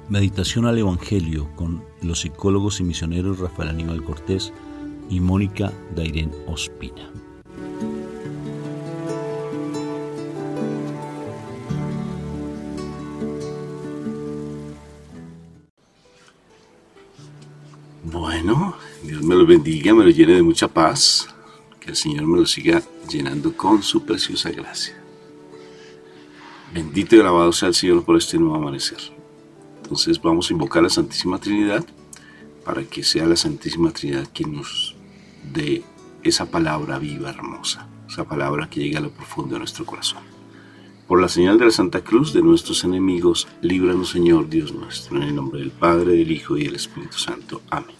Meditación al Evangelio con los psicólogos y misioneros Rafael Aníbal Cortés y Mónica Dairén Ospina. Bueno, Dios me los bendiga, me los llene de mucha paz, que el Señor me los siga llenando con su preciosa gracia. Bendito y alabado sea el Señor por este nuevo amanecer. Entonces vamos a invocar a la Santísima Trinidad para que sea la Santísima Trinidad quien nos dé esa palabra viva, hermosa, esa palabra que llega a lo profundo de nuestro corazón. Por la señal de la Santa Cruz de nuestros enemigos, líbranos, Señor Dios nuestro, en el nombre del Padre, del Hijo y del Espíritu Santo. Amén.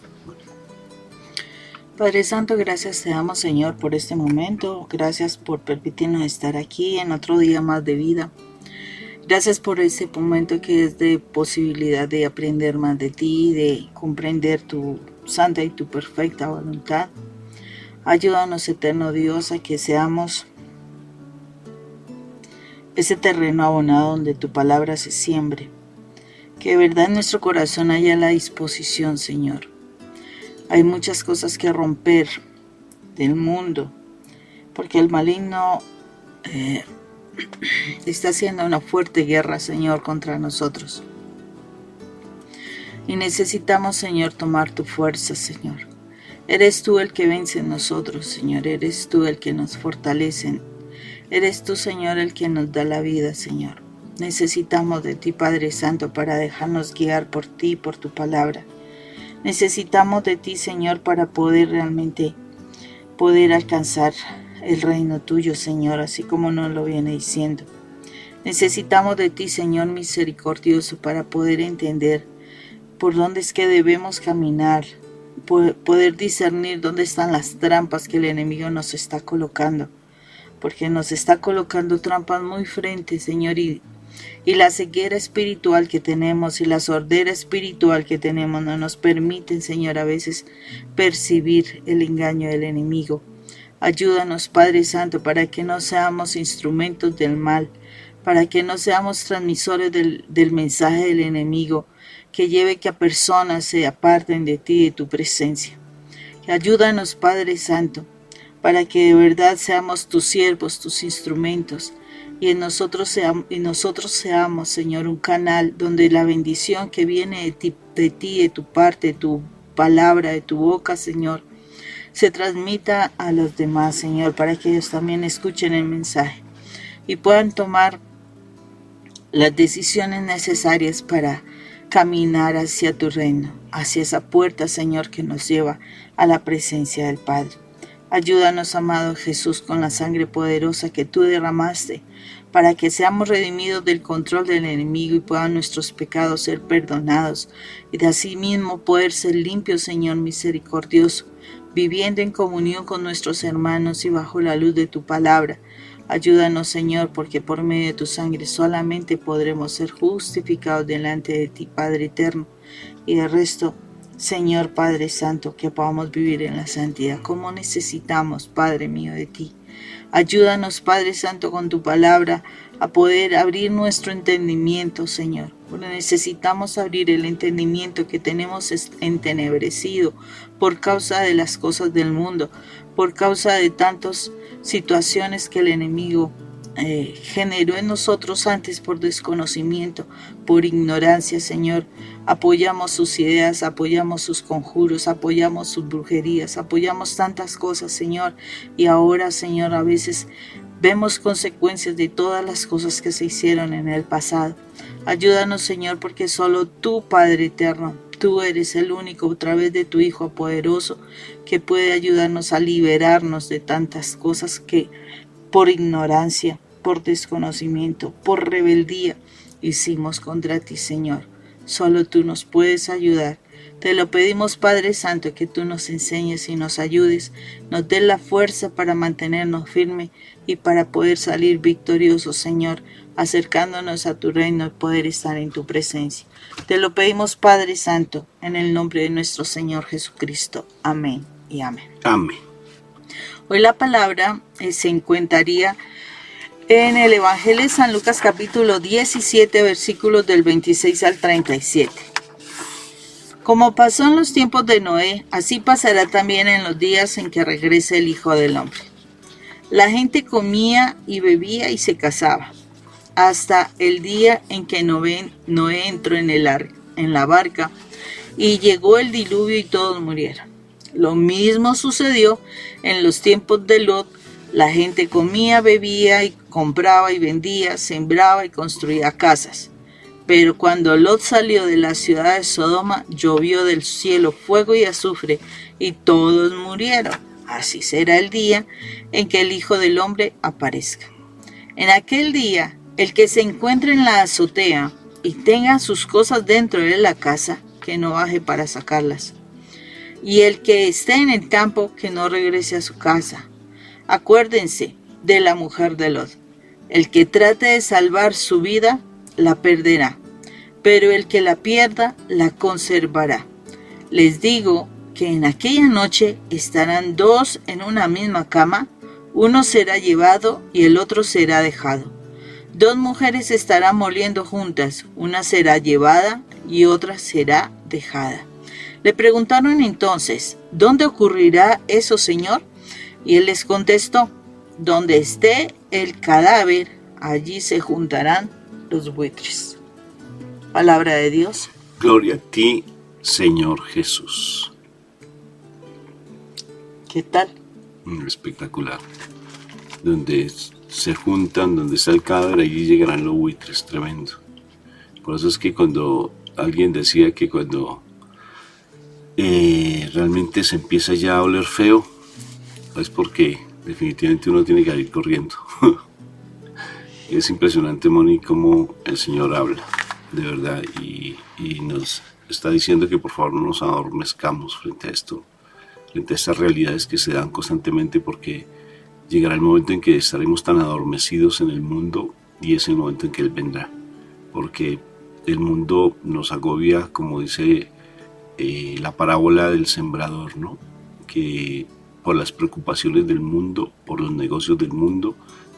Padre Santo, gracias te damos, Señor, por este momento. Gracias por permitirnos estar aquí en otro día más de vida. Gracias por este momento que es de posibilidad de aprender más de ti, de comprender tu santa y tu perfecta voluntad. Ayúdanos, eterno Dios, a que seamos ese terreno abonado donde tu palabra se siembre. Que de verdad en nuestro corazón haya la disposición, Señor. Hay muchas cosas que romper del mundo, porque el maligno está haciendo una fuerte guerra, Señor, contra nosotros. Y necesitamos, Señor, tomar tu fuerza, Señor. Eres tú el que vence en nosotros, Señor. Eres tú el que nos fortalece. Eres tú, Señor, el que nos da la vida, Señor. Necesitamos de ti, Padre Santo, para dejarnos guiar por ti, por tu palabra. Necesitamos de ti, Señor, para poder realmente alcanzar el reino tuyo, Señor, así como nos lo viene diciendo. Necesitamos de ti, Señor misericordioso, para poder entender por dónde es que debemos caminar, poder discernir dónde están las trampas que el enemigo nos está colocando, porque nos está colocando trampas muy frente, Señor, y la ceguera espiritual que tenemos y la sordera espiritual que tenemos no nos permiten, Señor, a veces percibir el engaño del enemigo. Ayúdanos, Padre Santo, para que no seamos instrumentos del mal, para que no seamos transmisores del mensaje del enemigo, que lleve que a personas se aparten de ti y de tu presencia. Ayúdanos, Padre Santo, para que de verdad seamos tus siervos, tus instrumentos, y nosotros seamos, Señor, un canal donde la bendición que viene de ti, de tu parte, de tu palabra, de tu boca, Señor, se transmita a los demás, Señor, para que ellos también escuchen el mensaje y puedan tomar las decisiones necesarias para caminar hacia tu reino, hacia esa puerta, Señor, que nos lleva a la presencia del Padre. Ayúdanos, amado Jesús, con la sangre poderosa que tú derramaste, para que seamos redimidos del control del enemigo y puedan nuestros pecados ser perdonados, y de asimismo poder ser limpios, Señor misericordioso, viviendo en comunión con nuestros hermanos y bajo la luz de tu palabra. Ayúdanos, Señor, porque por medio de tu sangre solamente podremos ser justificados delante de ti, Padre eterno, y el resto, Señor Padre Santo, que podamos vivir en la santidad, como necesitamos, Padre mío, de ti. Ayúdanos, Padre Santo, con tu palabra a poder abrir nuestro entendimiento, Señor. Porque necesitamos abrir el entendimiento que tenemos entenebrecido por causa de las cosas del mundo, por causa de tantas situaciones que el enemigo generó en nosotros antes por desconocimiento, por ignorancia, Señor. Apoyamos sus ideas, apoyamos sus conjuros, apoyamos sus brujerías, apoyamos tantas cosas, Señor, y ahora, Señor, a veces vemos consecuencias de todas las cosas que se hicieron en el pasado. Ayúdanos, Señor, porque solo tú, Padre eterno, tú eres el único, a través de tu Hijo poderoso, que puede ayudarnos a liberarnos de tantas cosas que por ignorancia, por desconocimiento, por rebeldía, hicimos contra ti, Señor. Solo tú nos puedes ayudar. Te lo pedimos, Padre Santo, que tú nos enseñes y nos ayudes, nos des la fuerza para mantenernos firmes y para poder salir victoriosos, Señor, acercándonos a tu reino y poder estar en tu presencia. Te lo pedimos, Padre Santo, en el nombre de nuestro Señor Jesucristo. Amén y amén. Amén. Hoy la palabra se encontraría En el Evangelio de San Lucas capítulo 17, versículos del 26 al 37. Como pasó en los tiempos de Noé, así pasará también en los días en que regrese el Hijo del Hombre. La gente comía y bebía y se casaba, hasta el día en que Noé entró en la barca y llegó el diluvio y todos murieron. Lo mismo sucedió en los tiempos de Lot. La gente comía, bebía y compraba y vendía, sembraba y construía casas. Pero cuando Lot salió de la ciudad de Sodoma, llovió del cielo fuego y azufre, y todos murieron. Así será el día en que el Hijo del Hombre aparezca. En aquel día, el que se encuentre en la azotea y tenga sus cosas dentro de la casa, que no baje para sacarlas. Y el que esté en el campo, que no regrese a su casa. Acuérdense de la mujer de Lot. El que trate de salvar su vida, la perderá, pero el que la pierda, la conservará. Les digo que en aquella noche estarán dos en una misma cama, uno será llevado y el otro será dejado. Dos mujeres estarán moliendo juntas, una será llevada y otra será dejada. Le preguntaron entonces, ¿dónde ocurrirá eso, Señor? Y él les contestó, donde esté el cadáver, allí se juntarán los buitres. Palabra de Dios. Gloria a ti, Señor Jesús. ¿Qué tal? Espectacular. Donde se juntan, donde está el cadáver, allí llegarán los buitres, tremendo. Por eso es que cuando alguien decía que cuando realmente se empieza ya a oler feo, es porque definitivamente uno tiene que ir corriendo. Es impresionante, Moni, cómo el Señor habla, de verdad, y nos está diciendo que por favor no nos adormezcamos frente a esto, frente a estas realidades que se dan constantemente, porque llegará el momento en que estaremos tan adormecidos en el mundo y es el momento en que Él vendrá, porque el mundo nos agobia, como dice la parábola del sembrador, ¿no? Que por las preocupaciones del mundo, por los negocios del mundo,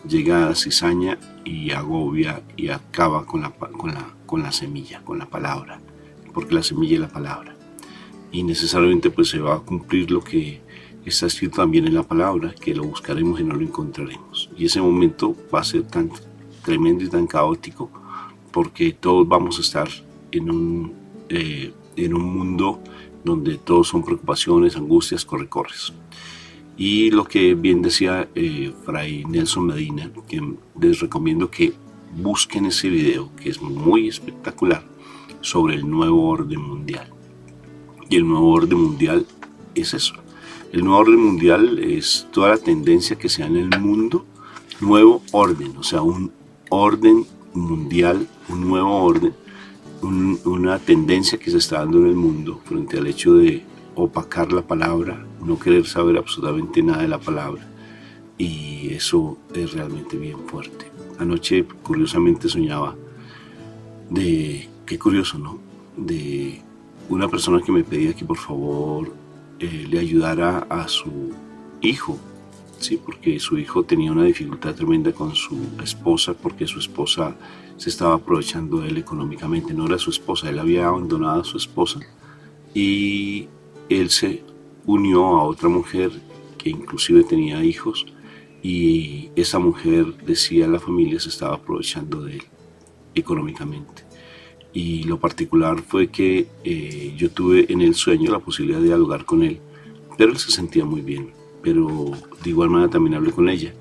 llega a la cizaña y agobia y acaba con la semilla, con la palabra, porque la semilla es la palabra. Y necesariamente pues se va a cumplir lo que está escrito también en la palabra, que lo buscaremos y no lo encontraremos. Y ese momento va a ser tan tremendo y tan caótico, porque todos vamos a estar en un mundo donde todos son preocupaciones, angustias, corre-corres. Y lo que bien decía Fray Nelson Medina, que les recomiendo que busquen ese video, que es muy espectacular, sobre el nuevo orden mundial. Y el nuevo orden mundial es eso. El nuevo orden mundial es toda la tendencia que sea en el mundo, nuevo orden, o sea, un orden mundial, un nuevo orden, una tendencia que se está dando en el mundo frente al hecho de opacar la palabra, no querer saber absolutamente nada de la palabra, y eso es realmente bien fuerte. Anoche curiosamente soñaba qué curioso, ¿no? De una persona que me pedía que por favor le ayudara a su hijo, sí, porque su hijo tenía una dificultad tremenda con su esposa, porque su esposa se estaba aprovechando de él económicamente. No era su esposa, él había abandonado a su esposa y él se unió a otra mujer que inclusive tenía hijos, y esa mujer, decía la familia, se estaba aprovechando de él económicamente. Y lo particular fue que yo tuve en el sueño la posibilidad de dialogar con él, pero él se sentía muy bien, pero de igual manera también hablé con ella,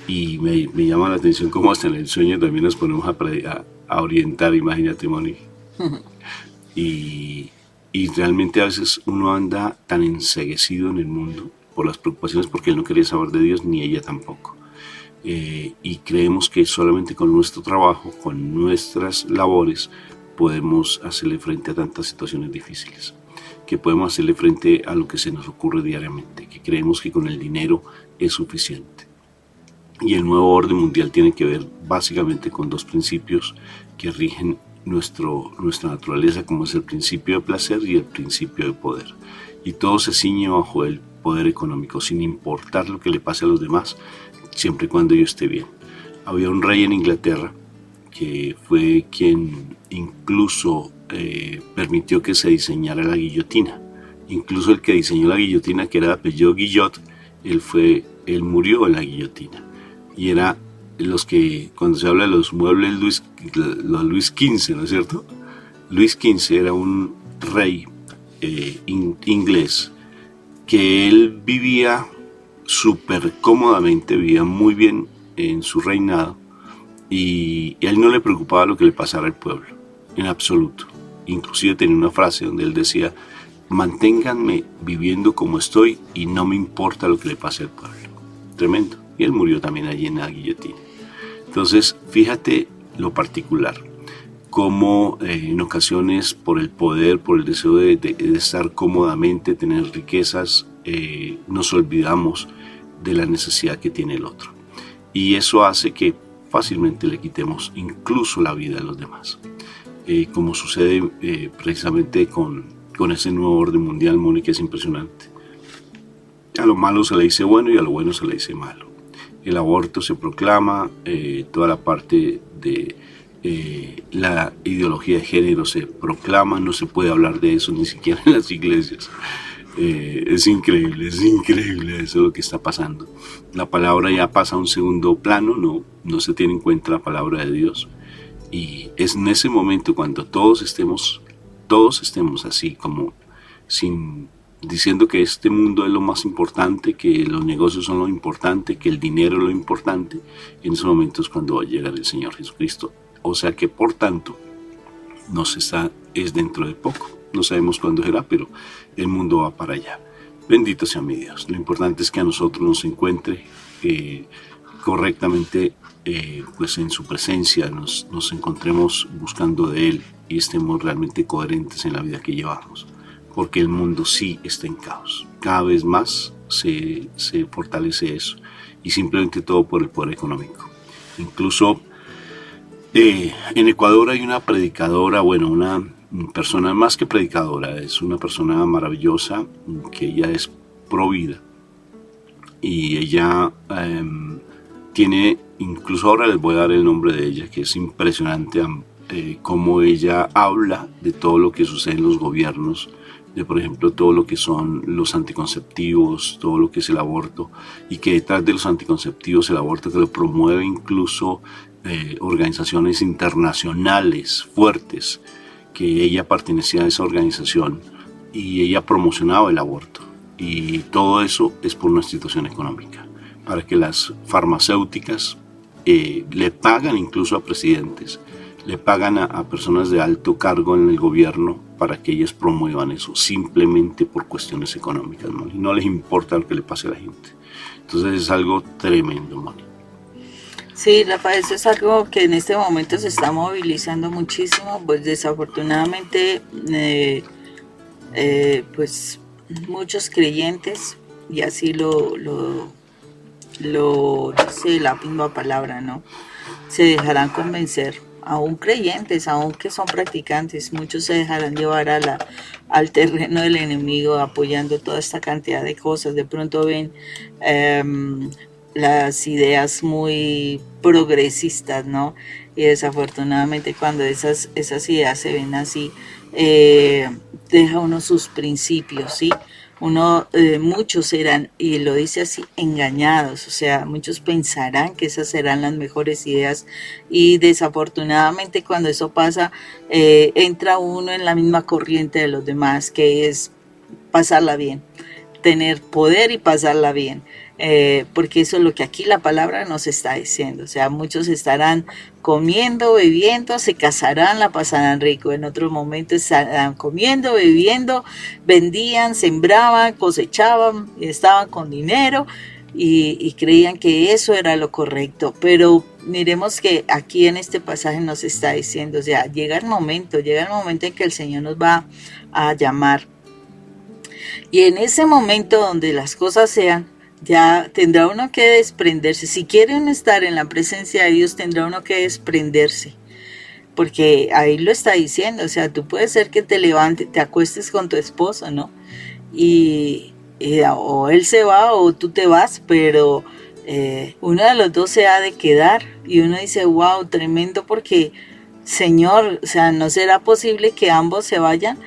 y me llama la atención cómo hasta en el sueño también nos ponemos a orientar, imagínate, Moni. Y realmente a veces uno anda tan enceguecido en el mundo por las preocupaciones, porque él no quería saber de Dios ni ella tampoco. Y creemos que solamente con nuestro trabajo, con nuestras labores, podemos hacerle frente a tantas situaciones difíciles, que podemos hacerle frente a lo que se nos ocurre diariamente, que creemos que con el dinero es suficiente. Y el nuevo orden mundial tiene que ver básicamente con dos principios que rigen nuestra naturaleza, como es el principio de placer y el principio de poder. Y todo se ciñe bajo el poder económico, sin importar lo que le pase a los demás, siempre y cuando yo esté bien. había un rey en Inglaterra que fue quien incluso permitió que se diseñara la guillotina. Incluso el que diseñó la guillotina, que era de apellido Guillot, él murió en la guillotina. Y era los que, cuando se habla de los muebles los Luis XV, ¿no es cierto? Luis XV era un rey inglés que él vivía súper cómodamente, vivía muy bien en su reinado, y a él no le preocupaba lo que le pasara al pueblo, en absoluto. Inclusive tenía una frase donde él decía: manténganme viviendo como estoy y no me importa lo que le pase al pueblo. Tremendo. Y él murió también allí en la guillotina. Entonces, fíjate lo particular, cómo en ocasiones por el poder, por el deseo de estar cómodamente, tener riquezas, nos olvidamos de la necesidad que tiene el otro. Y eso hace que fácilmente le quitemos incluso la vida a los demás. Como sucede precisamente con ese nuevo orden mundial, Mónica, es impresionante. A lo malo se le dice bueno y a lo bueno se le dice malo. El aborto se proclama, toda la parte de la ideología de género se proclama, no se puede hablar de eso ni siquiera en las iglesias. Es increíble eso es lo que está pasando. La palabra ya pasa a un segundo plano, no se tiene en cuenta la palabra de Dios. Y es en ese momento cuando todos estemos así, como diciendo que este mundo es lo más importante, que los negocios son lo importante, que el dinero es lo importante. En esos momentos cuando va a llegar el Señor Jesucristo. O sea que por tanto es dentro de poco. No sabemos cuándo será, pero el mundo va para allá. Bendito sea mi Dios. Lo importante es que a nosotros nos encuentre correctamente, pues en su presencia, nos encontremos buscando de Él y estemos realmente coherentes en la vida que llevamos. Porque el mundo sí está en caos. Cada vez más se fortalece eso. Y simplemente todo por el poder económico. Incluso en Ecuador hay una predicadora, bueno, una persona más que predicadora, es una persona maravillosa, que ella es pro vida. Y ella tiene, incluso ahora les voy a dar el nombre de ella, que es impresionante cómo ella habla de todo lo que sucede en los gobiernos, de por ejemplo todo lo que son los anticonceptivos, todo lo que es el aborto, y que detrás de los anticonceptivos, el aborto, que lo promueve incluso organizaciones internacionales fuertes, que ella pertenecía a esa organización y ella promocionaba el aborto, y todo eso es por una situación económica, para que las farmacéuticas le pagan incluso a presidentes, le pagan a personas de alto cargo en el gobierno para que ellas promuevan eso, simplemente por cuestiones económicas, ¿no? Y no les importa lo que le pase a la gente. Entonces es algo tremendo, Moni. Sí, Rafa, eso es algo que en este momento se está movilizando muchísimo, pues desafortunadamente, pues muchos creyentes, y así lo dice la misma palabra, ¿no? Se dejarán convencer, aún creyentes, aún que son practicantes, muchos se dejarán llevar al terreno del enemigo, apoyando toda esta cantidad de cosas. De pronto ven las ideas muy progresistas, ¿no? Y desafortunadamente cuando esas ideas se ven así, deja uno sus principios, ¿sí? Muchos serán, y lo dice así, engañados, o sea, muchos pensarán que esas serán las mejores ideas, y desafortunadamente cuando eso pasa, entra uno en la misma corriente de los demás, que es pasarla bien, tener poder y pasarla bien. Porque eso es lo que aquí la palabra nos está diciendo. O sea, muchos estarán comiendo, bebiendo, se casarán, la pasarán rico. En otros momentos estarán comiendo, bebiendo, vendían, sembraban, cosechaban, estaban con dinero y creían que eso era lo correcto. Pero miremos que aquí en este pasaje nos está diciendo, o sea, llega el momento en que el Señor nos va a llamar. Y en ese momento donde las cosas sean, ya tendrá uno que desprenderse. Si quiere uno estar en la presencia de Dios, tendrá uno que desprenderse, porque ahí lo está diciendo. O sea, tú puedes ser que te levantes, te acuestes con tu esposo, ¿no? Y o él se va o tú te vas, pero uno de los dos se ha de quedar y uno dice, wow, tremendo, porque Señor, o sea, no será posible que ambos se vayan,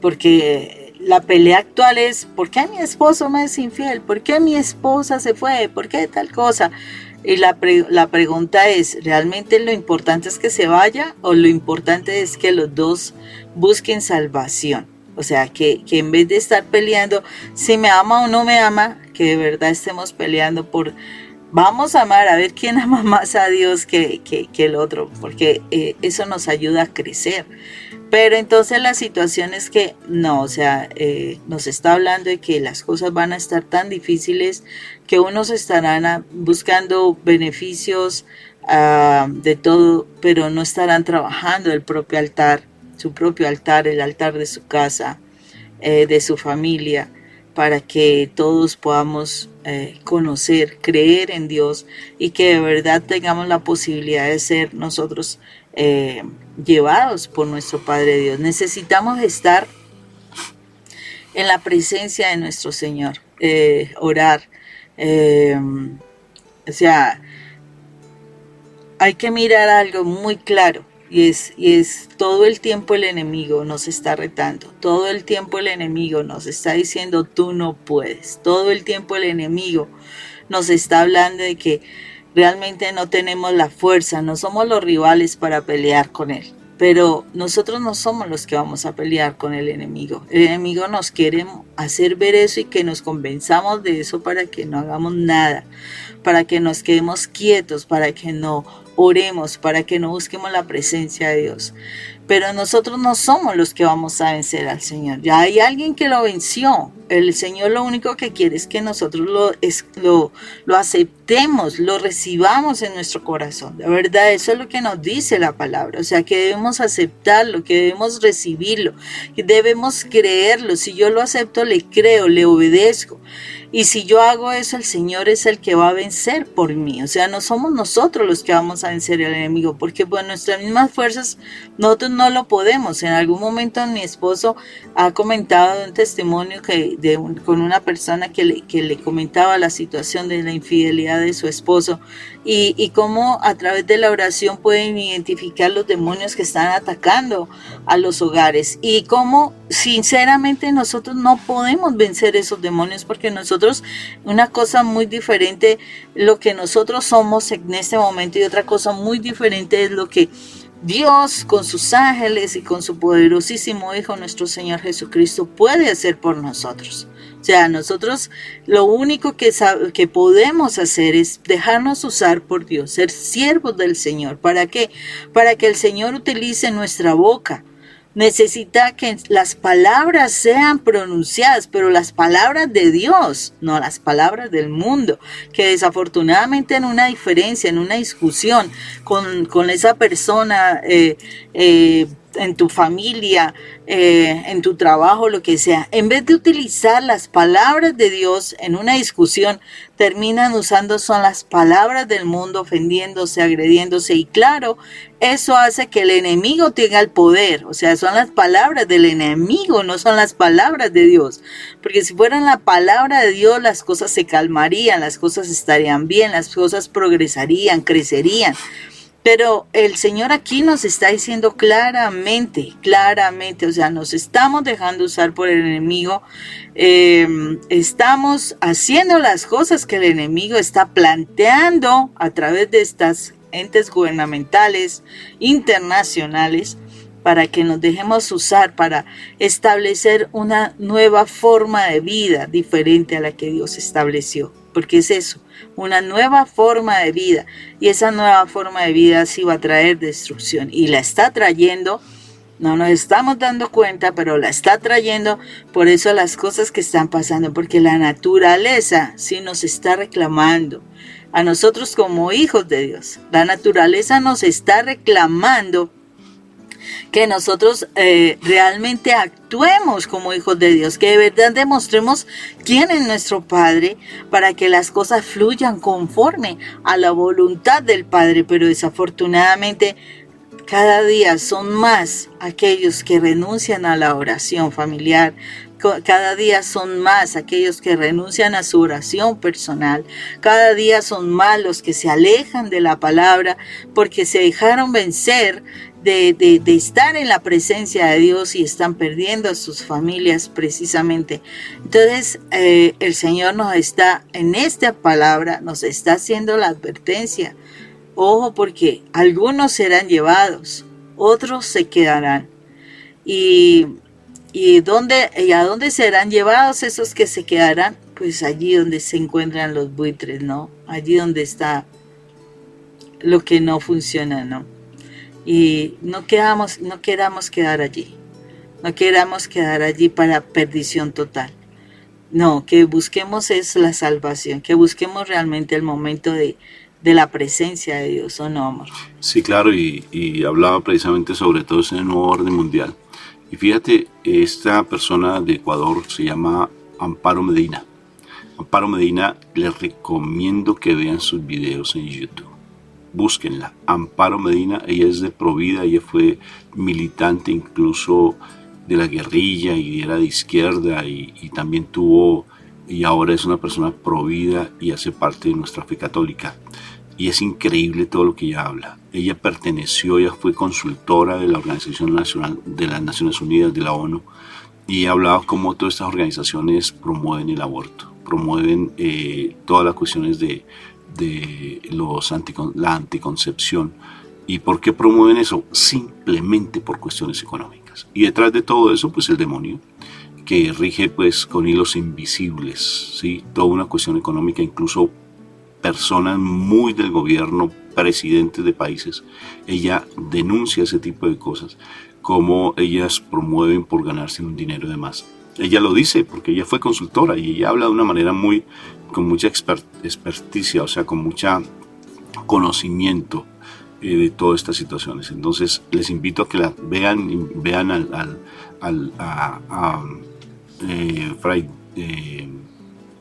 porque la pelea actual es, ¿por qué mi esposo me es infiel? ¿Por qué mi esposa se fue? ¿Por qué tal cosa? Y la pregunta es, ¿realmente lo importante es que se vaya o lo importante es que los dos busquen salvación? O sea, que en vez de estar peleando si me ama o no me ama, que de verdad estemos peleando por vamos a amar, a ver quién ama más a Dios que el otro, porque eso nos ayuda a crecer. Pero entonces la situación es que no, o sea, nos está hablando de que las cosas van a estar tan difíciles que unos estarán buscando beneficios de todo, pero no estarán trabajando el propio altar, su propio altar, el altar de su casa, de su familia, para que todos podamos conocer, creer en Dios y que de verdad tengamos la posibilidad de ser nosotros llevados por nuestro Padre Dios. Necesitamos estar en la presencia de nuestro Señor, orar. O sea, hay que mirar algo muy claro. Y es todo el tiempo el enemigo nos está retando, todo el tiempo el enemigo nos está diciendo tú no puedes, todo el tiempo el enemigo nos está hablando de que realmente no tenemos la fuerza, no somos los rivales para pelear con él, pero nosotros no somos los que vamos a pelear con el enemigo nos quiere hacer ver eso y que nos convenzamos de eso para que no hagamos nada, para que nos quedemos quietos, para que no oremos, para que no busquemos la presencia de Dios. Pero nosotros no somos los que vamos a vencer al Señor. Ya hay alguien que lo venció. El Señor lo único que quiere es que nosotros lo aceptemos, lo recibamos en nuestro corazón. De verdad, eso es lo que nos dice la palabra. O sea, que debemos aceptarlo, que debemos recibirlo, que debemos creerlo. Si yo lo acepto, le creo, le obedezco. Y si yo hago eso, el Señor es el que va a vencer por mí. O sea, no somos nosotros los que vamos a vencer al enemigo, porque por nuestras mismas fuerzas nosotros no lo podemos. En algún momento mi esposo ha comentado un testimonio con una persona que le comentaba la situación de la infidelidad de su esposo y cómo a través de la oración pueden identificar los demonios que están atacando a los hogares y cómo sinceramente nosotros no podemos vencer esos demonios porque nosotros, una cosa muy diferente, lo que nosotros somos en este momento y otra cosa muy diferente es lo que Dios con sus ángeles y con su poderosísimo Hijo nuestro Señor Jesucristo puede hacer por nosotros. O sea, nosotros lo único que podemos hacer es dejarnos usar por Dios, ser siervos del Señor. ¿Para qué? Para que el Señor utilice nuestra boca. Necesita que las palabras sean pronunciadas, pero las palabras de Dios, no las palabras del mundo, que desafortunadamente en una diferencia, en una discusión con esa persona, en tu familia, en tu trabajo, lo que sea, en vez de utilizar las palabras de Dios en una discusión, terminan usando son las palabras del mundo, ofendiéndose, agrediéndose, y claro, eso hace que el enemigo tenga el poder. O sea, son las palabras del enemigo, no son las palabras de Dios, porque si fueran la palabra de Dios, las cosas se calmarían, las cosas estarían bien, las cosas progresarían, crecerían. Pero el Señor aquí nos está diciendo claramente, o sea, nos estamos dejando usar por el enemigo, estamos haciendo las cosas que el enemigo está planteando a través de estas entes gubernamentales, internacionales, para que nos dejemos usar para establecer una nueva forma de vida diferente a la que Dios estableció. Porque es eso, una nueva forma de vida. Y esa nueva forma de vida sí va a traer destrucción. Y la está trayendo, no nos estamos dando cuenta, pero la está trayendo. Por eso las cosas que están pasando, porque la naturaleza sí nos está reclamando. A nosotros como hijos de Dios, la naturaleza nos está reclamando que nosotros realmente actuemos como hijos de Dios, que de verdad demostremos quién es nuestro Padre para que las cosas fluyan conforme a la voluntad del Padre. Pero desafortunadamente cada día son más aquellos que renuncian a la oración familiar, Cada día son más aquellos que renuncian a su oración personal. Cada día son más los que se alejan de la palabra porque se dejaron vencer de estar en la presencia de Dios y están perdiendo a sus familias precisamente. Entonces el Señor nos está, en esta palabra, nos está haciendo la advertencia. Ojo, porque algunos serán llevados, otros se quedarán. ¿Y a dónde serán llevados esos que se quedarán? Pues allí donde se encuentran los buitres, ¿no? Allí donde está lo que no funciona, ¿no? Y no queramos quedar allí. No queramos quedar allí para perdición total. No, que busquemos es la salvación, que busquemos realmente el momento de la presencia de Dios, ¿o no, amor? Sí, claro, y hablaba precisamente sobre todo ese nuevo orden mundial. Y fíjate, esta persona de Ecuador se llama Amparo Medina. Amparo Medina, les recomiendo que vean sus videos en YouTube. Búsquenla. Amparo Medina, ella es de Provida, ella fue militante incluso de la guerrilla y era de izquierda y también tuvo, y ahora es una persona provida y hace parte de nuestra fe católica. Y es increíble todo lo que ella habla. Ella fue consultora de la Organización Nacional de las Naciones Unidas, de la ONU, y ha hablado cómo todas estas organizaciones promueven el aborto, promueven todas las cuestiones de la anticoncepción. ¿Y por qué promueven eso? Simplemente por cuestiones económicas. Y detrás de todo eso, pues el demonio, que rige pues con hilos invisibles, ¿sí? Toda una cuestión económica, incluso personas muy del gobierno, presidentes de países, ella denuncia ese tipo de cosas, como ellas promueven por ganarse un dinero de más. Ella lo dice porque ella fue consultora y ella habla de una manera con mucha experticia, o sea, con mucho conocimiento de todas estas situaciones. Entonces les invito a que la vean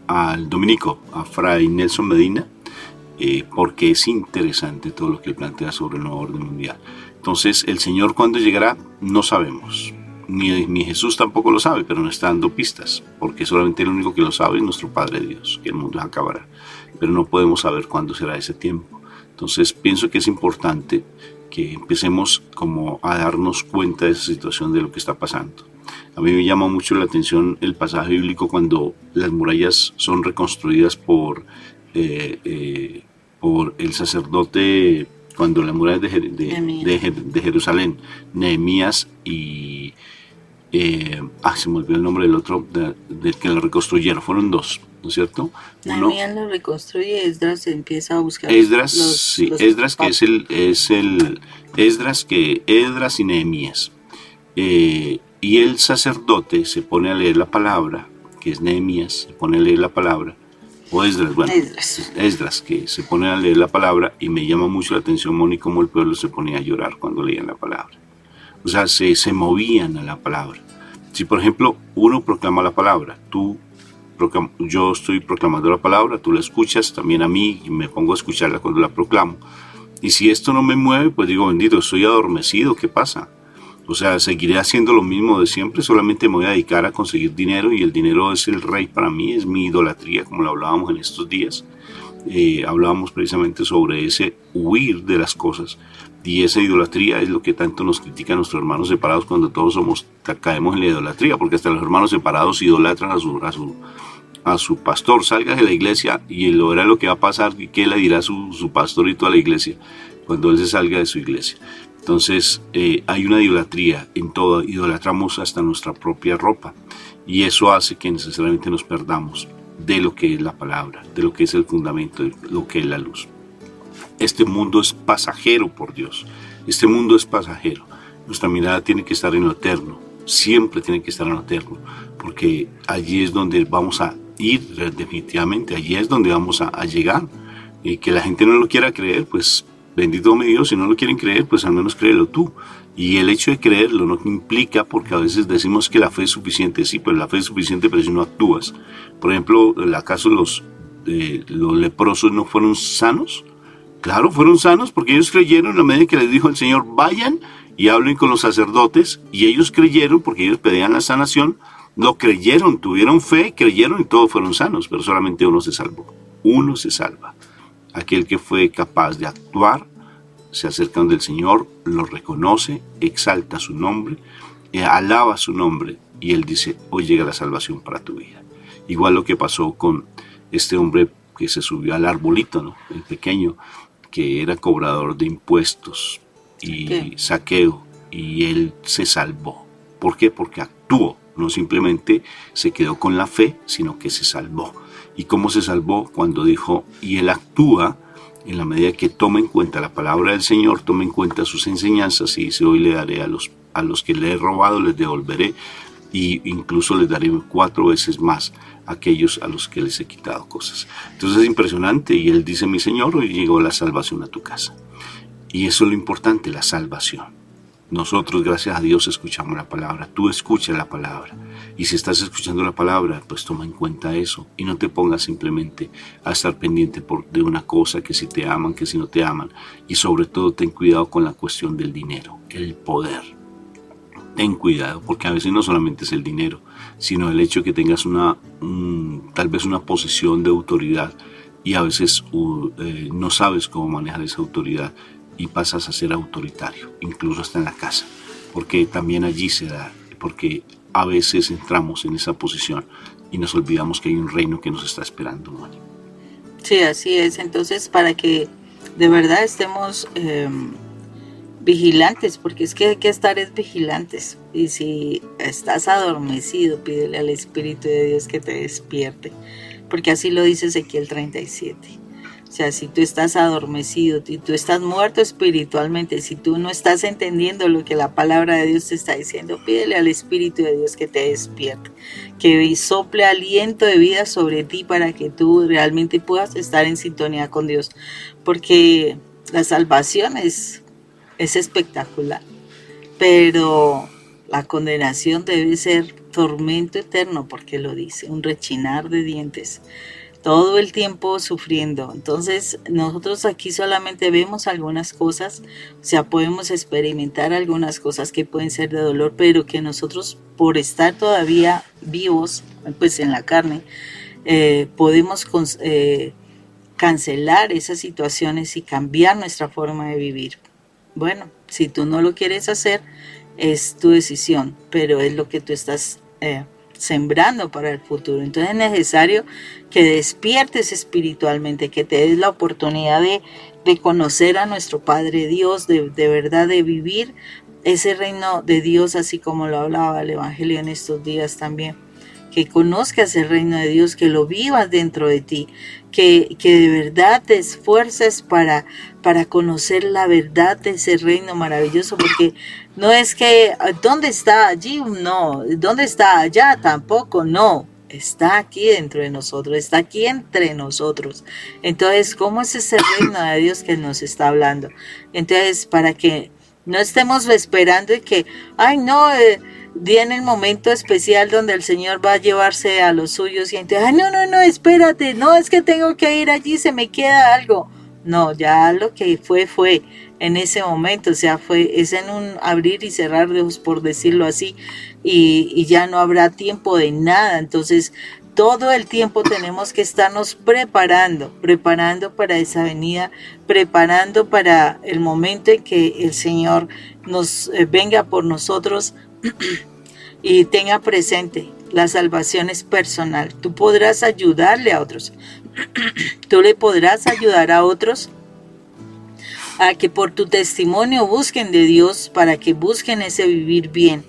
al dominico, a Fray Nelson Medina, porque es interesante todo lo que él plantea sobre el nuevo orden mundial. Entonces, el Señor cuándo llegará, no sabemos. Ni Jesús tampoco lo sabe, pero nos está dando pistas, porque solamente el único que lo sabe es nuestro Padre Dios, que el mundo acabará. Pero no podemos saber cuándo será ese tiempo. Entonces, pienso que es importante que empecemos como a darnos cuenta de esa situación, de lo que está pasando. A mí me llama mucho la atención el pasaje bíblico cuando las murallas son reconstruidas por el sacerdote, cuando las murallas de Jerusalén, Nehemías y se me olvidó el nombre del otro, del que lo reconstruyeron, fueron dos, ¿no es cierto? Nehemías lo reconstruye, Esdras empieza a buscar Esdras y Nehemías. Y el sacerdote se pone a leer la palabra, que es Nehemías, se pone a leer la palabra, o Esdras, que se pone a leer la palabra, y me llama mucho la atención, Moni, cómo el pueblo se ponía a llorar cuando leían la palabra. O sea, se movían a la palabra. Si, por ejemplo, uno proclama la palabra, yo estoy proclamando la palabra, tú la escuchas, también a mí, y me pongo a escucharla cuando la proclamo. Y si esto no me mueve, pues digo, bendito, estoy adormecido, ¿qué pasa? O sea, seguiré haciendo lo mismo de siempre, solamente me voy a dedicar a conseguir dinero, y el dinero es el rey para mí, es mi idolatría, como lo hablábamos en estos días. Hablábamos precisamente sobre ese huir de las cosas, y esa idolatría es lo que tanto nos critican nuestros hermanos separados cuando todos caemos en la idolatría, porque hasta los hermanos separados idolatran a su pastor. Salga de la iglesia y él verá lo que va a pasar, y qué le dirá su pastor y toda la iglesia cuando él se salga de su iglesia. Entonces hay una idolatría en todo, idolatramos hasta nuestra propia ropa, y eso hace que necesariamente nos perdamos de lo que es la palabra, de lo que es el fundamento, de lo que es la luz. Este mundo es pasajero, por Dios, este mundo es pasajero. Nuestra mirada tiene que estar en lo eterno, siempre tiene que estar en lo eterno, porque allí es donde vamos a ir definitivamente, allí es donde vamos a llegar. Y que la gente no lo quiera creer, pues bendito mi Dios, si no lo quieren creer, pues al menos créelo tú. Y el hecho de creerlo no implica, porque a veces decimos que la fe es suficiente. Sí, pues la fe es suficiente, pero si no actúas. Por ejemplo, ¿acaso los leprosos no fueron sanos? Claro, fueron sanos porque ellos creyeron en la medida que les dijo el Señor, vayan y hablen con los sacerdotes. Y ellos creyeron porque ellos pedían la sanación Lo creyeron, tuvieron fe, creyeron y todos fueron sanos, pero solamente uno se salvó. Uno se salva. Aquel que fue capaz de actuar, se acerca donde el Señor, lo reconoce, exalta su nombre, alaba su nombre, y Él dice, hoy llega la salvación para tu vida. Igual lo que pasó con este hombre que se subió al arbolito, ¿no? El pequeño, que era cobrador de impuestos y saqueo, y él se salvó. ¿Por qué? Porque actuó, no simplemente se quedó con la fe, sino que se salvó. ¿Y cómo se salvó? Cuando dijo, y él actúa en la medida que toma en cuenta la palabra del Señor, toma en cuenta sus enseñanzas, y dice, hoy le daré a los que le he robado, les devolveré, y incluso les daré 4 veces más a aquellos a los que les he quitado cosas. Entonces es impresionante, y él dice, mi Señor, hoy llegó la salvación a tu casa. Y eso es lo importante, la salvación. Nosotros, gracias a Dios, escuchamos la palabra. Tú escuchas la palabra. Y si estás escuchando la palabra, pues toma en cuenta eso. Y no te pongas simplemente a estar pendiente de una cosa, que si te aman, que si no te aman. Y sobre todo, ten cuidado con la cuestión del dinero, el poder. Ten cuidado, porque a veces no solamente es el dinero, sino el hecho de que tengas tal vez una posición de autoridad, y a veces no sabes cómo manejar esa autoridad, y pasas a ser autoritario, incluso hasta en la casa, porque también allí se da, porque a veces entramos en esa posición y nos olvidamos que hay un reino que nos está esperando, Moni. Sí, así es. Entonces, para que de verdad estemos vigilantes, porque es que hay que estar vigilantes, y si estás adormecido, pídele al Espíritu de Dios que te despierte, porque así lo dice Ezequiel 37. O sea, si tú estás adormecido, si tú estás muerto espiritualmente, si tú no estás entendiendo lo que la palabra de Dios te está diciendo, pídele al Espíritu de Dios que te despierte, que sople aliento de vida sobre ti para que tú realmente puedas estar en sintonía con Dios. Porque la salvación es espectacular, pero la condenación debe ser tormento eterno, porque lo dice, un rechinar de dientes, todo el tiempo sufriendo. Entonces nosotros aquí solamente vemos algunas cosas, o sea, podemos experimentar algunas cosas que pueden ser de dolor, pero que nosotros, por estar todavía vivos, pues en la carne, podemos cancelar esas situaciones y cambiar nuestra forma de vivir. Bueno, si tú no lo quieres hacer, es tu decisión, pero es lo que tú estás sembrando para el futuro. Entonces es necesario que despiertes espiritualmente, que te des la oportunidad de conocer a nuestro Padre Dios, de verdad de vivir ese reino de Dios, así como lo hablaba el Evangelio en estos días también. Que conozcas el reino de Dios, que lo vivas dentro de ti, que de verdad te esfuerces para conocer la verdad de ese reino maravilloso, porque no es que, ¿dónde está allí? No, ¿dónde está allá? Tampoco, no. Está aquí dentro de nosotros, está aquí entre nosotros. Entonces, ¿cómo es ese reino de Dios que nos está hablando? Entonces, para que no estemos esperando y que, ay, no, viene el momento especial donde el Señor va a llevarse a los suyos y entonces, ay, no, espérate, no, es que tengo que ir allí, se me queda algo. No, ya lo que fue en ese momento, o sea, es en un abrir y cerrar de ojos, por decirlo así, y ya no habrá tiempo de nada. Entonces, todo el tiempo tenemos que estarnos preparando para esa venida, preparando para el momento en que el Señor nos venga por nosotros. Y tenga presente, la salvación es personal. Tú podrás ayudarle a otros. Tú le podrás ayudar a otros a que por tu testimonio busquen de Dios, para que busquen ese vivir bien.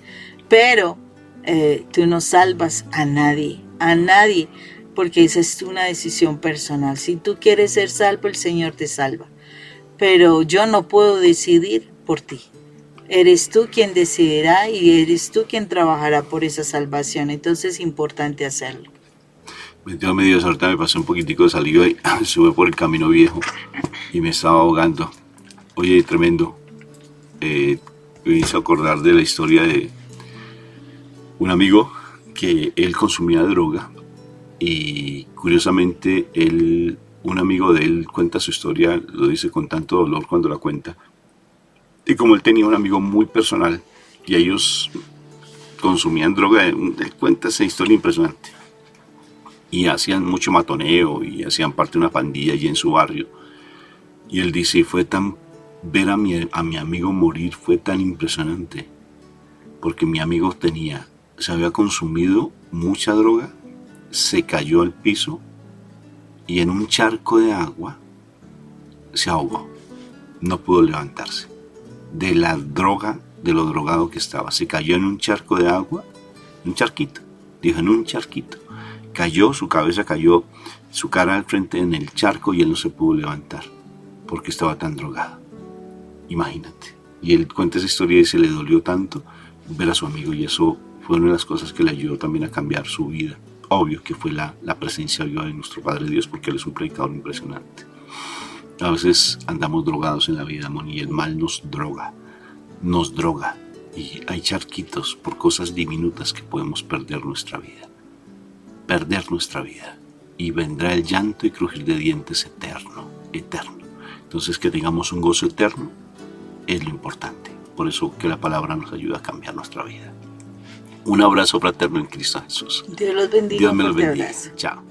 Pero tú no salvas a nadie, porque esa es una decisión personal. Si tú quieres ser salvo, el Señor te salva. Pero yo no puedo decidir por ti. Eres tú quien decidirá y eres tú quien trabajará por esa salvación. Entonces es importante hacerlo. Dios mío, ahorita me pasé un poquitico de saliva y sube por el camino viejo y me estaba ahogando. Oye, tremendo. Me hizo acordar de la historia de un amigo que él consumía droga, y curiosamente un amigo de él cuenta su historia, lo dice con tanto dolor cuando la cuenta. Y como él tenía un amigo muy personal, y ellos consumían droga. Él cuenta esa historia impresionante. Y hacían mucho matoneo y hacían parte de una pandilla allí en su barrio. Y él dice, ver a mi amigo morir fue tan impresionante, porque mi amigo se había consumido mucha droga, se cayó al piso y en un charco de agua se ahogó. No pudo levantarse de la droga, de lo drogado que estaba. Se cayó en un charco de agua, un charquito, dijo, en un charquito. Cayó, su cabeza cayó, su cara al frente en el charco y él no se pudo levantar porque estaba tan drogado. Imagínate. Y él cuenta esa historia y se le dolió tanto ver a su amigo, y eso fue una de las cosas que le ayudó también a cambiar su vida. Obvio que fue la presencia viva de nuestro Padre Dios, porque Él es un predicador impresionante. A veces andamos drogados en la vida, Moni, y el mal nos droga. Y hay charquitos por cosas diminutas que podemos perder nuestra vida. Y vendrá el llanto y crujir de dientes eterno. Entonces, que tengamos un gozo eterno es lo importante. Por eso que la palabra nos ayuda a cambiar nuestra vida. Un abrazo fraterno en Cristo Jesús. Dios los bendiga. Dios me los fuerte bendiga. abrazo. Chao.